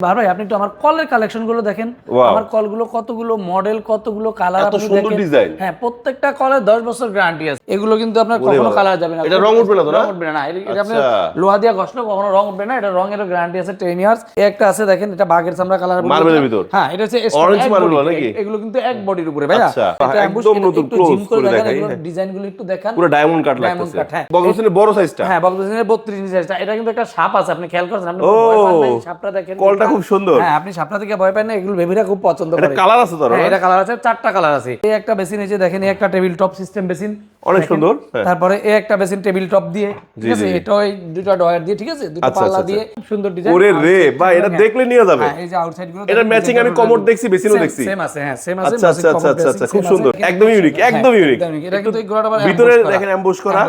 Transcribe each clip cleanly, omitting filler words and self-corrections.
ভাই আপনি একটু আমার কলের কালেকশন গুলো দেখেন, আমার কলগুলো কতগুলো মডেল, কতগুলো কালার আপনি দেখেন। হ্যাঁ, প্রত্যেকটা কলের 10 বছর গ্যারান্টি আছে। এগুলো কিন্তু আপনার কখনো কালার যাবে না, এটা রং উঠবে না তো? রং উঠবে না। এটা আপনি লোহা দিয়ে ঘষলে কখনো রং উঠবে না। এটা রঙের গ্যারান্টি আছে 10 ইয়ার্স। একটা আছে দেখেন, এটা বাগের চামড়া কালার মার্বেলের ভিতর। হ্যাঁ, এটা হচ্ছে অরেঞ্জ মার্বেল নাকি? এগুলো কিন্তু এক বডির উপরে ভাইয়া। এটা একদম নতুন ক্লোজ করে দেখাই। এগুলো ডিজাইনগুলো একটু দেখেন, পুরো ডায়মন্ড কাট লাগতেছে। বক্সের বড় সাইজটা। হ্যাঁ, বক্সের 32 ইঞ্চি সাইজটা। এটা কিন্তু একটা সাপ আছে, আপনি খেয়াল করেছেন? আপনি ভয় পান না? সাপটা দেখেন, কলটা খুব সুন্দর। হ্যাঁ, আপনি সাপটা থেকে ভয় পান না? এগুলো বেবিরা খুব পছন্দ করে। এটা কালার আছে তো? হ্যাঁ, এটা কালার আছে, 4টা কালার আছে। এই একটা বেসিন, এই যে দেখেন, এই একটা টেবিল টপ সিস্টেম বেসিন, অনেক সুন্দর। তারপরে এই একটা বেসিন টেবিল টপ দিয়ে, ঠিক আছে? এটা ওই দুটো ডয়ার দিয়ে, ঠিক আছে, দুটো পাল্লা দিয়ে সুন্দর ডিজাইন। ওরে রে ভাই, এটা দেখলে নিয়ে যাবে। হ্যাঁ, এই যে আউটসাইড গুলো, এটা ম্যাচিং আমি কমোড দেখছি, বেসিনও দেখছি। সেম আছে। হ্যাঁ, সেম আছে। আচ্ছা, খুব সুন্দর, একদম ইউনিক, একদম ইউনিক। এটা কিন্তু এই গোড়াটা আবার ভিতরে দেখেন এমবুশ করা,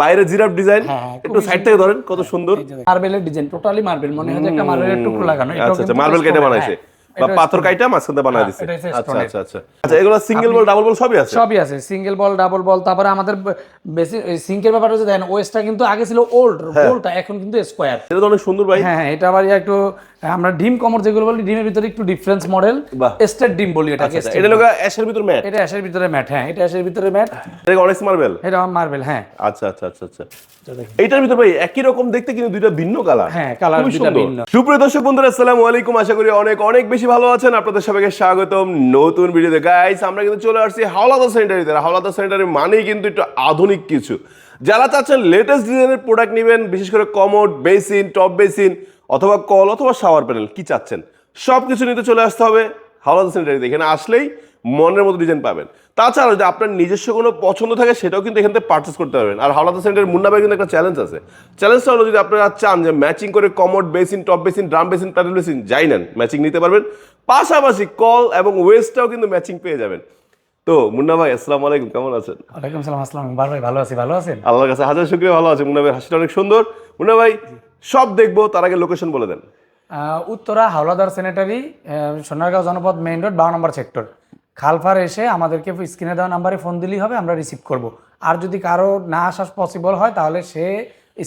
বাইরে জিরাফ ডিজাইন। একটু সাইড থেকে ধরেন, কত সুন্দর মার্বেলের ডিজাইন, টোটালি মার্বেল, মনে হয় যে একটা মার্বেলের টুকরো লাগানো। আচ্ছা, মার্বেল কেটে বানাইছে বা পাথর কাইটা মাঝখানে বানায় দিয়েছে। আচ্ছা, এগুলো সিঙ্গেল বল, ডাবল বল সবই আছে? সবই আছে, সিঙ্গেল বল, ডাবল বল। তারপরে আমাদের বেশি সিঙ্গেল ব্যাপারটা হচ্ছে দেখেন, ওয়েস্টটা কিন্তু আগে ছিল ওল্ড বলটা, এখন কিন্তু স্কয়ার। এটা তো অনেক সুন্দর ভাই। হ্যাঁ, এটা আবার একটু আমরা ডিম কমর যেগুলো বলি, ডিমের ভিতরে একটু ডিফারেন্স মডেল, স্টেট ডিম বলি এটাকে। এটা লোক অ্যাশের ভিতর ম্যাট। এটা অ্যাশের ভিতরে ম্যাট। হ্যাঁ, এটা অ্যাশের ভিতরে ম্যাট। এটা অনেক মার্বেল। এটা মার্বেল। হ্যাঁ, আচ্ছা। এইটার ভিতর ভাই একই রকম দেখতে, কিন্তু দুইটা ভিন্ন কালার। হ্যাঁ, কালার দুইটা ভিন্ন। সুপ্রিয় দর্শক বন্ধুরা, আসসালামু আলাইকুম। আশা করি অনেক বেশি ভালো আছেন। আপনাদের সবাইকে স্বাগতম নতুন ভিডিওতে। গাইস, আমরা কিন্তু চলে আসছি হাওলাদার সেন্টারিতে। হাওলাদার সেন্টারি মানেই কিন্তু একটু আধুনিক কিছু। যারা চাচ্ছেন লেটেস্ট ডিজাইনের প্রোডাক্ট নেবেন, বিশেষ করে কমোড, বেসিন, টপ বেসিন অথবা কল অথবা শাওয়ার প্যানেল, কি চাচ্ছেন সবকিছু নিতে চলে আসতে হবে হাওলাদার সেন্টারিতে। এখানে আসলেই মনের মতো ডিজাইন পাবেন। তাছাড়া যদি আপনার নিজস্ব কোনো পছন্দ থাকে, সেটাও কিন্তু এখান থেকে পারচেস করতে পারবেন। আর হাওলাদার সেন্টারের মুন্না ভাই কিন্তু একটা চ্যালেঞ্জ আছে। চ্যালেঞ্জটা হলো, যদি আপনারা চান যে ম্যাচিং করে commode, basin, top basin, drum basin, pedal basin যাই নেন, ম্যাচিং নিতে পারবেন। পাশাপাশি কল এবং ওয়েস্টটাও কিন্তু ম্যাচিং পেয়ে যাবেন। তো মুন্না ভাই, আসসালামু আলাইকুম, কেমন আছেন? ওয়ালাইকুম সালাম। আসসালাম ভাই, ভালো আছি। ভালো আছেন? আল্লাহর কাছে হাজার শুকরিয়া, ভালো আছে। মুন্না ভাই হাসিটা অনেক সুন্দর। মুন্না ভাই, সব দেখবো, তার আগে লোকেশন বলে দেন। উত্তরা হাওলাদার সেনেটারি, সোনারগাঁও জনপদ, মেইন রোড, 12 নম্বর সেক্টর। খালফার এসে আমাদেরকে স্ক্রিনে দেওয়া নাম্বারে ফোন দিলেই হবে, আমরা রিসিভ করব। আর যদি কারো না আসা পসিবল হয়, তাহলে সে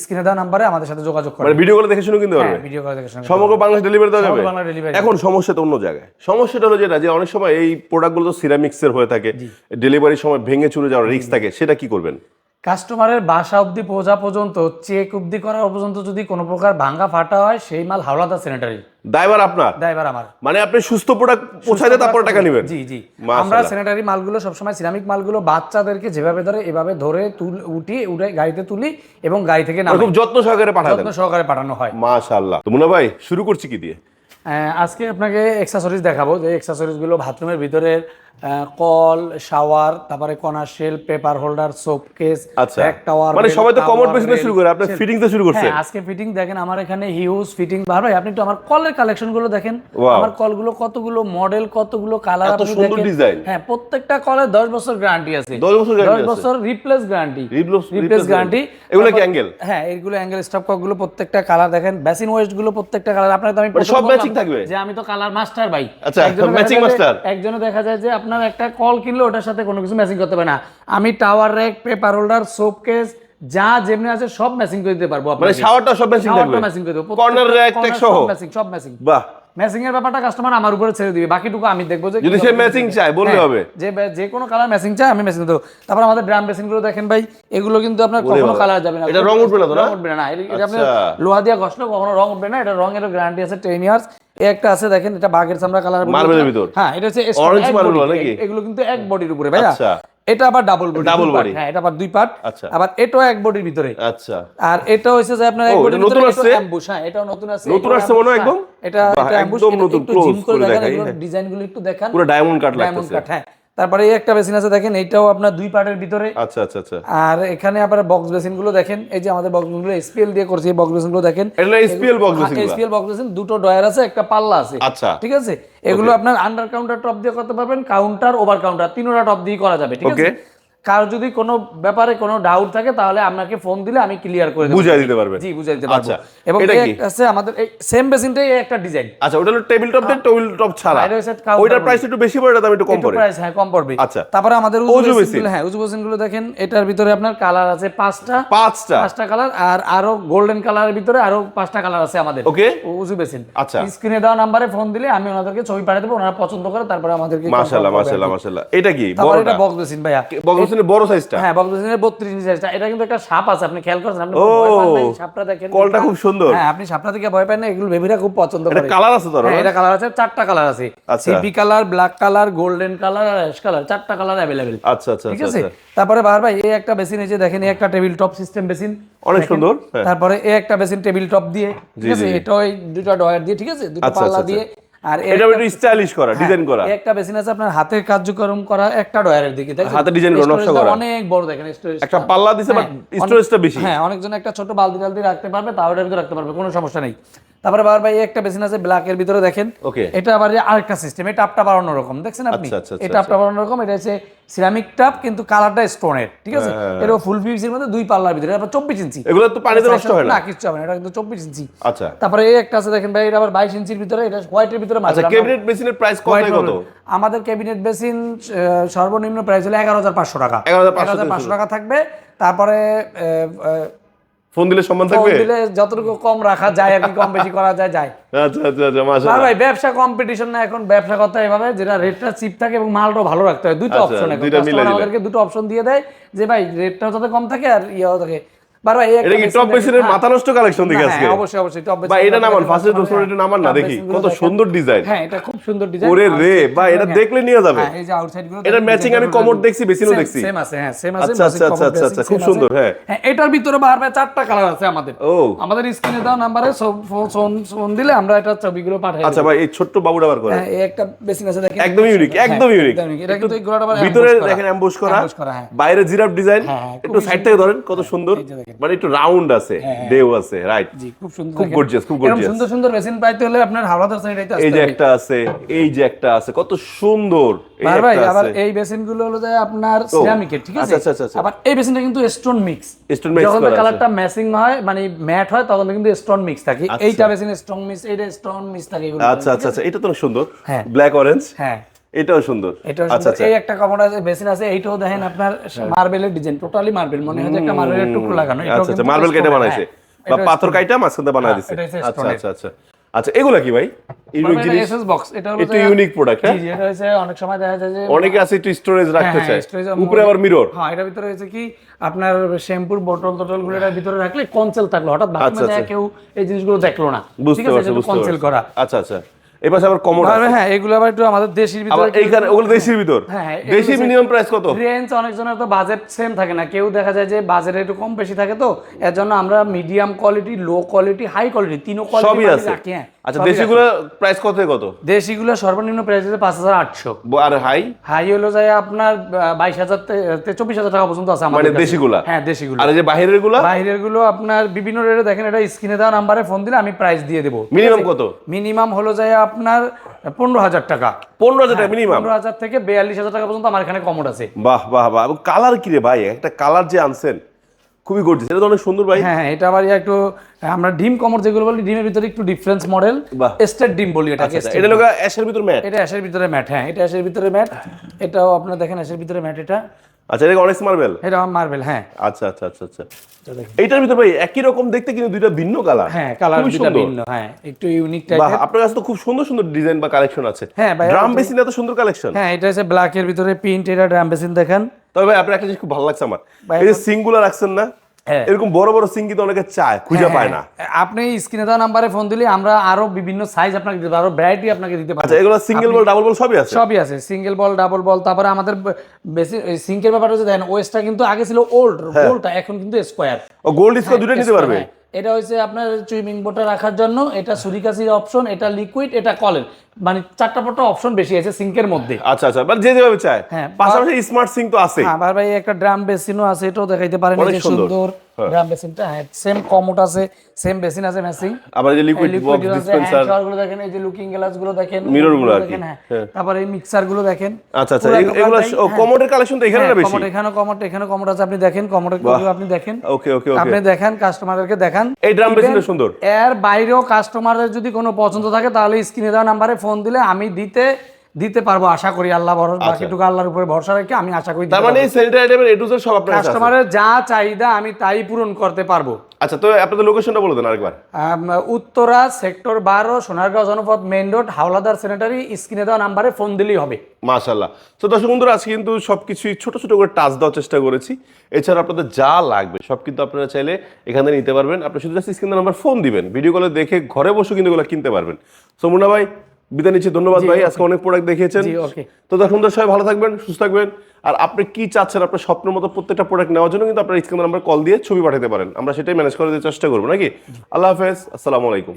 স্ক্রিনে দেওয়া নাম্বারে আমাদের সাথে যোগাযোগ করবে। ভিডিও কলে দেখে শুনে কিনতে পারবে। ভিডিও কলে দেখে শুনে সমগ্র বাংলাদেশ ডেলিভারি দেওয়া যাবে। ডেলিভারি। এখন সমস্যা তো অন্য জায়গায়। সমস্যাটা হলো যেটা, যে অনেক সময় এই প্রোডাক্টগুলো তো সিরামিক্সের হয়ে থাকে, ডেলিভারির সময় ভেঙে চুরে যাওয়ার রিস্ক থাকে, সেটা কি করবেন? কাস্টমারের বাসা অবধি পৌঁছা পর্যন্ত, চেক অবধি করা পর্যন্ত যদি কোনো প্রকার ভাঙা ফাটা হয়, সেই মাল হাওলাদার সেনেটারি, দায়ভার আপনার। দায়ভার আমার। মানে আপনি সুস্থ প্রোডাক্ট পৌঁছায় দেন, তারপর টাকা নেবেন। জি। আমরা স্যানিটারি মালগুলো সবসময়, সিরামিক মালগুলো বাচ্চাদেরকে যেভাবে ধরে এভাবে ধরে উঠে গাড়িতে তুলি এবং গাড়ি থেকে নামাই। খুব যত্ন সহকারে পাঠানো হয়। মাশাআল্লাহ। তো মুন্না ভাই, শুরু করছি কি দিয়ে? আজকে আপনাকে অ্যাকসেসরিজ দেখাবো। যে অ্যাকসেসরিজগুলো বাথরুমের ভিতরের কল, শাওয়ার, তারপরে corner shelf, paper holder, soap case, back tower. মানে সবাই তো কমোড বেসিন দিয়ে শুরু করে, আপনি ফিটিং দিয়ে শুরু করছেন। হ্যাঁ, আজকে ফিটিং দেখেন আমার এখানে হিউজ ফিটিং। ভাই আপনি একটু আমার কলের কালেকশন গুলো দেখেন, আমার কলগুলো কতগুলো মডেল, কতগুলো কালার আপনি দেখেন। হ্যাঁ, প্রত্যেকটা কলে 10 বছর গ্যারান্টি আছে। 10 বছর রিপ্লেস গ্যারান্টি। এগুলো কি অ্যাঙ্গেল? হ্যাঁ, এইগুলো অ্যাঙ্গেল স্টপ ককগুলো প্রত্যেকটা কালার দেখেন। বেসিন ওয়েস্ট গুলো প্রত্যেকটা কালার। আপনার তো আমি সব ম্যাচিং থাকবে যে আমি তো কালার মাস্টার ভাই। আচ্ছা, ম্যাচিং মাস্টার। একজনে দেখা যায় যে আপনার একটা কল কিনলে ওটার সাথে কোনো কিছু ম্যাচিং করতে পারে না। আমি tower rack, paper holder, soap case যা যেমনি আছে সব ম্যাচিং করে দিতে পারবো। মানে শাওয়ারটা সব ম্যাচিং থাকবে, ম্যাচিং করে দেব। কর্নার র্যাক টেক সহ সব ম্যাচিং। বাহ। ম্যাচিং এর ব্যাপারটা কাস্টমার আমার উপরে ছেড়ে দিবে, বাকিটুকু আমি দেখবো। যে যদি সে ম্যাচিং চায় বললে হবে, যে কোনো কালার ম্যাচিং চায় আমি ম্যাচিং দেব। তারপর আমাদের ড্রাম বেসিন গুলো দেখেন ভাই, এগুলো কিন্তু আপনার কখনো কালার যাবে না। এটা রং উঠবে না তো? রং উঠবে না। এটা আপনি লোহা দিয়ে ঘষলে কখনো রং উঠবে না। এটা রঙের গ্যারান্টি আছে 10 ইয়ার্স। একটা আছে দেখেন, এটা বাগের চামড়া কালার, মার্বেলের ভিতর। হ্যাঁ, এটা হচ্ছে অরেঞ্জ মার্বেল নাকি? এগুলো কিন্তু এক বডির উপরে ভাইয়া। এটা আবার ডাবল বডি। হ্যাঁ, এটা আবার দুই পার্ট। আবার এটাও এক বডির ভিতরে। আচ্ছা। আর এটা হইছে যে আপনার এক বডির ভিতরে, এটা অ্যাম্বুশ। হ্যাঁ, এটাও নতুন আছে। নতুন আসছে মনে হয় একদম। এটা অ্যাম্বুশ, একদম নতুন ক্লোজ করে দেখাই। এগুলো ডিজাইনগুলো একটু দেখেন, পুরো ডায়মন্ড কাট লাগতেছে। হ্যাঁ, তারপরে এই একটা বেসিন আছে দেখেন, এইটাও আপনার দুই পার্টের ভিতরে। আচ্ছা। আর এখানে আবার বক্স বেসিন গুলো দেখেন, এই যে আমাদের বক্স গুলো এসপিএল দিয়ে করছি। বক্স বেসিন গুলো দেখেন, এটা SPL box basin. SPL box basin, দুটো ডয়ার আছে, একটা পাল্লা আছে। আচ্ছা, ঠিক আছে। এগুলো আপনার আন্ডার কাউন্টার টপ দিয়ে করতে পারবেন, কাউন্টার, ওভার কাউন্টার, তিনটা টপ দিয়ে করা যাবে। ঠিক আছে। কারো যদি কোনো ব্যাপারে কোনো ডাউট থাকে তাহলে আপনাকে ফোন দিলে আমি ক্লিয়ার করে দেব, বুঝাই দিতে পারবেন। জি বুঝাই দিতে পারবো। আচ্ছা, এবং এটা কি? আছে আমাদের এই সেম বেসিনটাই একটা ডিজাইন। আচ্ছা, ওটা হলো টেবিল টপ দিয়ে টেবিল টপ ছাড়া, এটা হচ্ছে counter ওইটার প্রাইস একটু বেশি পড়ে, দাম একটু কম পড়ে। প্রাইস হ্যাঁ কম পড়বে। আচ্ছা, তারপরে আমাদের উজু বেসিন, হ্যাঁ উজু বেসিনগুলো দেখেন, এটার ভিতরে আপনার কালার আছে পাঁচটা কালার, আর আরো গোল্ডেন কালারের ভিতরে আরো 5টা কালার আছে আমাদের ওকে উজু বেসিন। আচ্ছা, স্ক্রিনে দেওয়া নাম্বারে ফোন দিলে আমি ওনাদেরকে ছবি পাঠিয়ে দেবো, ওনারা পছন্দ করে তারপরে আমাদেরকে। মাশাআল্লাহ মাশাআল্লাহ মাশাআল্লাহ। এটা কি তারপরে বড়টা? এটা বক্স বেসিন ভাইয়া, বক্স বেসিনের বড় সাইজটা? হ্যাঁ বক্স বেসিনের 32 ইঞ্চি সাইজটা। এটা কিন্তু একটা সাপ আছে, আপনি খেয়াল করছেন? আপনি ও, ভয় পান না? এই সাপটা দেখেন, কলটা খুব সুন্দর। হ্যাঁ আপনি সাপটা থেকে ভয় পান না? এগুলো বেবিরা খুব পছন্দ করে। এটা কালার আছে তো? হ্যাঁ এটা কালার আছে, 4টা কালার আছে। সিপি colour, black colour, golden colour আর অ্যাশ কালার, 4টা কালার अवेलेबल। আচ্ছা আচ্ছা, ঠিক আছে। তারপরে বাহার ভাই এই একটা বেসিন, এই যে দেখেন এই একটা টেবিল টপ সিস্টেম বেসিন, অনেক সুন্দর। তারপরে এই একটা বেসিন টেবিল টপ দিয়ে, ঠিক আছে, এটা ওই দুটো ডয়ার দিয়ে, ঠিক আছে, দুটো পাল্লা দিয়ে। আর এটা একটু স্টাইলিশ করা, ডিজাইন করা। একটা বেসিন আছে আপনার হাতের কার্যক্রম করা, একটা ডয়ারের দিকে, দেখেন হাতে ডিজাইন করা, নকশা করা, অনেক বড় দেখেন স্টোরেজ, একটা পাল্লা দিছে বাট স্টোরেজটা বেশি। হ্যাঁ অনেকজন একটা ছোট বালতি টালতি রাখতে পারবে, তাও এটার ভিতরে রাখতে পারবে, কোনো সমস্যা নেই। তারপরে বাবার ভাই একটা বেসিন আছে ব্ল্যাক এর ভিতরে, দেখেন এটা আবার আরেকটা সিস্টেম, এটা টাপটা বাড়ানো রকম, দেখছেন আপনি? এটা টাপটা বাড়ানো রকম, এটা হচ্ছে সিরামিক টাপ কিন্তু কালারটা স্টোনের, ঠিক আছে। এটা ফুল পিভিসির মধ্যে 2 পাল্লার ভিতরে, আবার 24 ইঞ্চি। এগুলো তো পানিতে নষ্ট হয় না? না কিছু হবে না, এটা কিন্তু 24 ইঞ্চি। আচ্ছা, তারপরে এই একটা আছে দেখেন ভাই, এটা আবার 22 ইঞ্চির ভিতরে, এটা হোয়াইটের ভিতরে। আচ্ছা, ক্যাবিনেট বেসিনের প্রাইস কত? আমাদের ক্যাবিনেট বেসিন সর্বনিম্ন প্রাইস হলো 11,500 টাকা। 11,500 টাকা থাকবে। তারপরে ফোন দিলে সম্মান থাকবে, ফোন দিলে যতটুকু কম রাখা যায় আর কি, কম বেশি করা যায় যায়। আচ্ছা আচ্ছা আচ্ছা, মাশাআল্লাহ ভাই ব্যবসা কম্পিটিশন না, এখন ব্যবসা করতে এভাবে যেটা রেটটা চিপ থাকে এবং মালটাও ভালো রাখতে হয়। দুটো অপশন, আমাদেরকে দুটো অপশন দিয়ে দেয় যে ভাই রেটটাও যাতে কম থাকে আর ইয়াও থাকে। এটা কি টপ বেসিনের মাথা নষ্ট কালেকশন দেখি আজকে? হ্যাঁ অবশ্যই অবশ্যই টপ বেসিন। ভাই এটা নামান, ফার্স্টে দোসরা এটা নামান না, দেখি কত সুন্দর ডিজাইন। হ্যাঁ এটা খুব সুন্দর ডিজাইন। ওরে রে ভাই, এটা দেখলে নিয়ে যাবে। হ্যাঁ এই যে আউটসাইড গুলো, এটা ম্যাচিং আমি কমোড দেখছি, বেসিনও দেখছি, সেম আছে। হ্যাঁ সেম আছে। আচ্ছা আচ্ছা আচ্ছা আচ্ছা, খুব সুন্দর। হ্যাঁ হ্যাঁ এটার ভিতরে বারবার 4টা কালার আছে আমাদের। ও, আমাদের স্ক্রিনে দাও নাম্বারে ফোন দিলে আমরা এটা ছবিগুলো পাঠাই। আচ্ছা ভাই, এই ছোট্ট বাবুটা বার করে। হ্যাঁ এই একটা বেসিন আছে দেখেন, একদম ইউনিক, একদম ইউনিক। এটা কিন্তু এই গোলাটা ভিতরে দেখেন এমবোস করা, বাইরে জিরাফ ডিজাইন। একটু সাইড থেকে ধরেন, কত সুন্দর, মানে একটু রাউন্ড আছে, ঢেউ আছে, রাইট? জি খুব সুন্দর, খুব গর্জিয়াস, খুব গর্জিয়াস। সুন্দর সুন্দর বেসিন পাইতে হলে আপনার হাওলাদার স্যানিটাইতে আসতে হবে। এই যে একটা আছে, এই যে একটা আছে, কত সুন্দর। এই ভাই একটা আবার আছে, এই বেসিন গুলো হলো যে আপনার সিরামিকের, ঠিক আছে। আচ্ছা আচ্ছা, আবার এই বেসিনটা কিন্তু স্টোন মিক্স। স্টোন মিক্স যখন করা আছে, কালারটা ম্যাচিং হয় মানে ম্যাট হয় তখন কিন্তু স্টোন মিক্স থাকে। এইটা বেসিন স্টোন মিক্স, এইটা স্টোন মিক্স থাকে এগুলো। আচ্ছা আচ্ছা আচ্ছা, এটা তো সুন্দর, হ্যাঁ ব্ল্যাক অরেঞ্জ। হ্যাঁ এটাও সুন্দর। আচ্ছা এই একটা কমোড আছে, বেসিন আছে, এইটাও দেখেন আপনার মার্বেলের ডিজাইন, টোটালি মার্বেল, মনে হয় যে একটা মার্বেলের টুকরো লাগানো। আচ্ছা আচ্ছা, মার্বেল কেটে বানাইছে বা পাথর কাইটা মাঝখানে বানায় দিয়েছে। আচ্ছা আচ্ছা আচ্ছা আচ্ছা, এগুলা কি ভাই? ইউনিক জিনিস, এসএস বক্স। এটা হলো একটু ইউনিক প্রোডাক্ট। হ্যাঁ জি এটা হচ্ছে অনেক সময় দেখা যায় যে অনেকে আছে একটু স্টোরেজ রাখতে চায়, storage উপরে আবার মিরর। হ্যাঁ এটার ভিতরে হচ্ছে কি আপনার শ্যাম্পুর বোতল টোটল গুলো এটার ভিতরে রাখলে কনসেল থাকলো, হঠাৎ বাথরুমে যায় কেউ এই জিনিসগুলো দেখলো না, ঠিক আছে, কনসেল করা। আচ্ছা আচ্ছা, এই পাশে আবার কমোড আছে। হ্যাঁ এগুলো আবার একটু আমাদের দেশির ভিতরে, আবার এইখানে ওগুলো দেশির ভিতর। হ্যাঁ দেশি মিনিমাম প্রাইস কত? রেঞ্জ অনেকজনের তো বাজেট সেম থাকে না, কেউ দেখা যায় যে বাজেট একটু কম বেশি থাকে, তো এর জন্য আমরা medium quality, low quality, high quality তিনও কোয়ালিটি রাখি। হ্যাঁ আচ্ছা, দেশিগুলো প্রাইস কত থেকে কত? দেশিগুলো সর্বনিম্ন প্রাইস হচ্ছে 5,800। আর হাই? হাই হলো যায় আপনার 22,000 থেকে 24,000 টাকা পর্যন্ত আছে আমাদের, মানে দেশিগুলো। হ্যাঁ দেশিগুলো। আর এই যে বাহিরের গুলো? বাহিরের গুলো আপনার বিভিন্ন রেটে, দেখেন এটা স্ক্রিনে দেওয়া নাম্বারে ফোন দিলে আমি প্রাইস দিয়ে দেবো। মিনিমাম কত? মিনিমাম হলো যায় আপনার 15,000 টাকা। 15,000 টাকা মিনিমাম? 15,000 থেকে 42,000 টাকা পর্যন্ত আমার এখানে কমোড আছে। বাহ বাহ বাহ, কালার কি রে ভাই, একটা কালার যে আনছেন খুবই গর্জিয়াস, এটা তো অনেক সুন্দর ভাই। হ্যাঁ এটা আবার একটু আমরা ডিম কমোড যেগুলো বলি, ডিমের ভিতরে একটু ডিফারেন্স মডেল, স্টেট ডিম বলি এটাকে। এটা লোক অ্যাশের ভিতর ম্যাট? এটা অ্যাশের ভিতরে ম্যাট। হ্যাঁ এটা অ্যাশের ভিতরে ম্যাট, এটাও আপনারা দেখেন অ্যাশের ভিতরে ম্যাট। এটা আচ্ছা, এটা অনেক্স মার্বেল? এটা মার্বেল। হ্যাঁ আচ্ছা আচ্ছা আচ্ছা আচ্ছা, এইটার ভিতর ভাই একই রকম দেখতে কিন্তু দুইটা ভিন্ন কালার। হ্যাঁ কালার দুইটা ভিন্ন, হ্যাঁ একটু ইউনিক টাইপের। বাহ, আপনার কাছে তো খুব সুন্দর সুন্দর ডিজাইন বা কালেকশন আছে। হ্যাঁ ভাই ড্রাম বেসিন এত সুন্দর কালেকশন। হ্যাঁ এটা হচ্ছে ব্ল্যাক এর ভিতরে প্রিন্ট, এটা ড্রাম বেসিন দেখেন। তবে ভাই আপনার একটা জিনিস খুব ভালো লাগছে আমার, এই যে সিঙ্গুলার রাখছেন না, এরকম বড় বড় সিং কিন্তু অনেকে চায়, খুঁজে পায় না। আপনি স্ক্রিনে দেওয়া নাম্বারে ফোন দিলে আমরা আরো বিভিন্ন সাইজ আপনাকে দিতে পারবো, আরো ভ্যারাইটি আপনাকে দিতে পারবো। আচ্ছা, এগুলো সিঙ্গেল বল, ডাবল বল সবই আছে? সবই আছে, সিঙ্গেল বল, ডাবল বল। তারপরে আমাদের বেশি সিঙ্কের ব্যাপারটা হচ্ছে দেখেন, ওয়েস্টটা কিন্তু আগে ছিল ওল্ড গোলটা, এখন কিন্তু স্কয়ার। ও গোল্ড স্কয়ার দুটো নিতে পারবে? এটা হচ্ছে আপনার সুইমিং বোটে রাখার জন্য, এটা সুরিকাসির অপশন, এটা লিকুইড, এটা কলের, মানে 4টা 5টা অপশন বেশি আছে সিঙ্কের মধ্যে। আচ্ছা আচ্ছা, মানে যে যেভাবে চায়। হ্যাঁ পাশাপাশি স্মার্ট সিঙ্ক তো আছে। হ্যাঁ ভাই একটা ড্রাম বেসিনও আছে, এটাও দেখাইতে পারেন, এই যে সুন্দর ড্রাম বেসিনটা, হ্যাঁ সেম কমোড আছে, সেম বেসিন আছে ম্যাচিং। আবার এই যে লিকুইড বক্স ডিসপেন্সার গুলো দেখেন, এই যে লুকিং গ্লাস গুলো দেখেন, মিরর গুলো দেখেন, হ্যাঁ তারপর এই মিক্সার গুলো দেখেন। আচ্ছা আচ্ছা, এগুলো কমোডের কালেকশন তো এখানে না বেশি। এখানে কমোড আছে, আপনি দেখেন কমোডের গুলো আপনি দেখেন। ওকে ওকে ওকে, আপনি দেখেন, কাস্টমারদেরকে দেখান। এই ড্রাম বেসিনটা সুন্দর। এর বাইরেও কাস্টমারদের যদি কোনো পছন্দ থাকে তাহলে স্ক্রিনে দেওয়া নাম্বারে ফোন দিলে আমি দিতে পারবো, আশা করি। আল্লাহ ভরসা, বাকিটুকু আল্লাহর উপরে ভরসা রেখে আমি আশা করি। তার মানে এই স্যানিটারি আইটেমের এ টু জেড সব আপনার কাছে আছে। কাস্টমারের যা চাহিদা আমি তাই পূরণ করতে পারবো। আচ্ছা, তো আপনাদের লোকেশনটা বলে দেন আরেকবার। Uttara sector 12 Sonargaon Janapath main road, Howlader sanitary. স্ক্রিনে দেওয়া নাম্বারে ফোন দিলেই হবে। মাশাআল্লাহ। তো দর্শক বন্ধুরা, আজকে কিন্তু সবকিছুই ছোট ছোট করে টাচ দেওয়ার চেষ্টা করেছি। এছাড়া আপনাদের যা লাগবে সব কিন্তু আপনারা চাইলে এখানে নিতে পারবেন। আপনি শুধু জাস্ট স্ক্রিনে নাম্বার ফোন দিবেন, ভিডিও কলে দেখে ঘরে বসে কিন্তু এগুলো কিনতে পারবেন। সো মুন্না ভাই, বিদায় নিচ্ছি, ধন্যবাদ ভাই, আজকে অনেক প্রোডাক্ট দেখিয়েছেন। তো দর্শক বন্ধুরা, সবাই ভালো থাকবেন, সুস্থ থাকবেন। আর আপনি কি চাচ্ছেন আপনার স্বপ্নের মতো প্রত্যেকটা প্রোডাক্ট নেওয়ার জন্য কিন্তু আপনার স্ক্রিনে নাম্বার কল দিয়ে ছবি পাঠাতে পারেন, আমরা সেটাই ম্যানেজ করে দেওয়ার চেষ্টা করবো নাকি। আল্লাহ হাফেজ, আসসালামু আলাইকুম।